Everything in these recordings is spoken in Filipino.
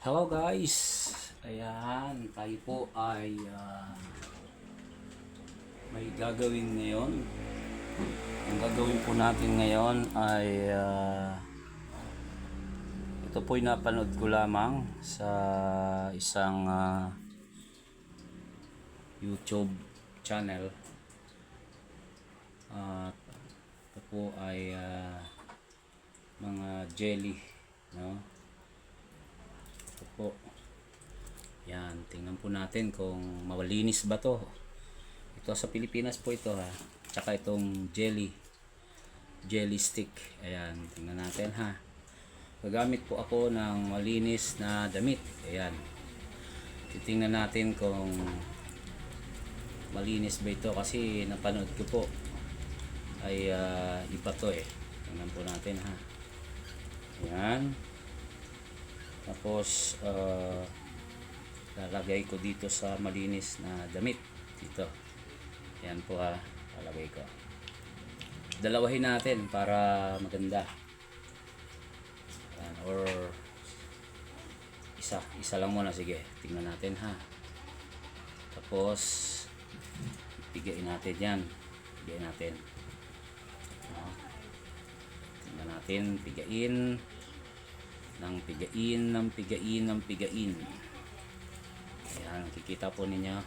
Hello guys, ayan, tayo po ay may gagawin ngayon. Ang gagawin po natin ngayon ay ito po yung napanood ko lamang sa isang YouTube channel. At ito po ay mga jelly, no? Ito po. Yan, tingnan po natin kung malinis ba to. Ito sa Pilipinas po ito ha. Tsaka itong jelly stick. Ayan, tingnan natin ha. Gagamit po ako ng malinis na damit. Ayan. Titingnan natin kung malinis ba ito kasi napanood ko po ay iba to eh. Tingnan po natin ha. Ayan. Tapos lalagay ko dito sa malinis na damit dito. Ayan po ha, lalagay ko. Dalawahin natin para maganda. Ayan, or isa lang muna, sige. Tingnan natin ha. Tapos pigain natin yan. Pigain natin. Tingnan natin, pigain ng pigain. Ayan, nakikita po ninyo.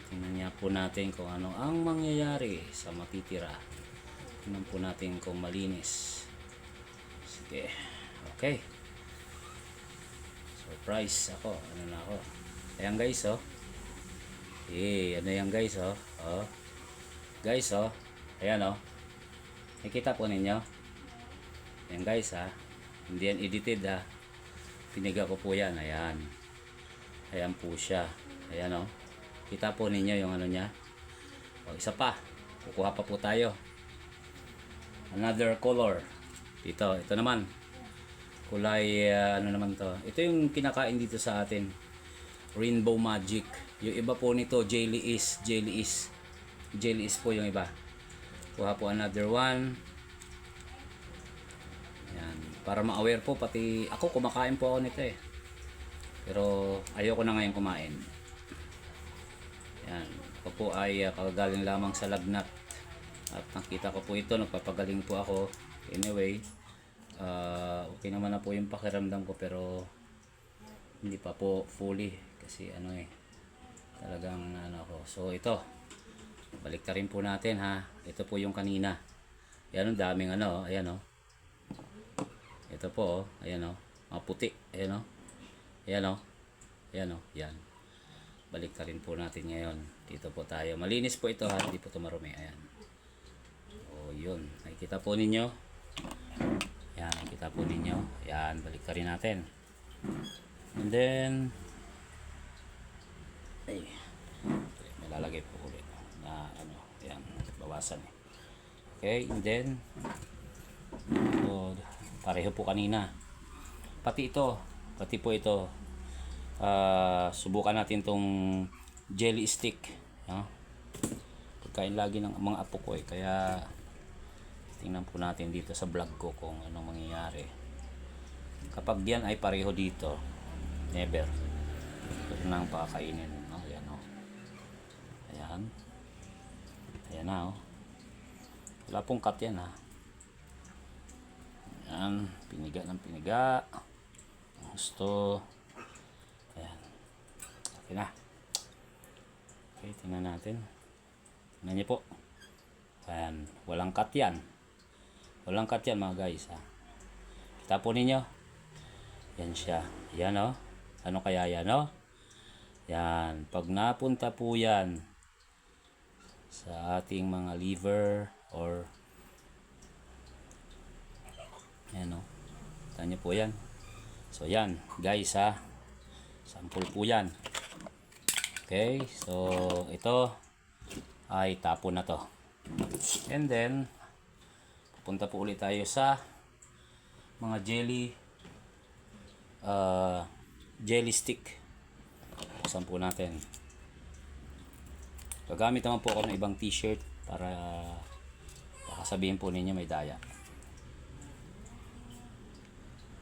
Tingnan niya po natin kung ano ang mangyayari sa matitira. Tingnan po natin kung malinis. Sige, okay. Surprise ako, ano na ako. Ayan guys oh. Ano yan guys oh. Guys oh, ayan oh. Nakikita po ninyo. Ayan guys ha. Hindi yan edited ha. Piniga ko po yan. Ayan. Ayan po siya. Ayan o. Kita po ninyo yung ano niya. O, isa pa. Kukuha pa po tayo. Another color. Ito naman. Kulay ano naman to. Ito yung kinakain dito sa atin. Rainbow Magic. Yung iba po nito Jelly is po yung iba. Kuha po another one. Yan, para ma-aware po, pati ako kumakain po ako nito eh. Pero ayoko na ngayon kumain. Yan, ako po ay kagagaling lamang sa lagnat. At nakita ko po ito, nagpapagaling po ako. Anyway, okay naman na po yung pakiramdam ko, pero hindi pa po fully. Kasi ano eh, talagang ano ako. So ito, balik rin po natin ha. Ito po yung kanina. Yan, ang daming ano, ayan o. Ito po, oh. Ayan o. Mga puti. Ayan o. Ayan o. Ayan o. Yan. Balik ka rin po natin ngayon. Dito po tayo. Malinis po ito ha. Hindi po ito marumi. Ayan. O yun. Nakikita po ninyo. Ayan. Nakikita po ninyo. Ayan. Balik ka rin natin. And then ay. May lalagay po ulit. Na ano. Ayan. Bawasan eh. Okay. And then pareho po kanina. Pati po ito. Subukan natin tong jelly stick. No? Pagkain lagi ng mga apo ko eh. Kaya tingnan po natin dito sa vlog ko kung anong mangyayari. Kapag yan ay pareho dito, never. Ito nang pakakainin. No? Ayan o. Ayan. Ayan na o. Wala pong cut yan ha. Ayan, piniga ng piniga. Gusto. Ayan. Okay na. Okay, tingnan natin. Tingnan niyo po. Ayan, walang cut yan. Walang cut yan mga guys ha. Kita po ninyo. Yan siya. Yan o. Ano kaya yan o? Yan. Pag napunta po yan sa ating mga liver or ayan o. Kita nyo po yan. So yan guys ha. Sample po yan. Okay. So ito ay tapon na to. And then pupunta po ulit tayo sa mga jelly stick. Buksan po natin. Gagamit naman po ako ng ibang t-shirt para baka sabihin po ninyo may daya.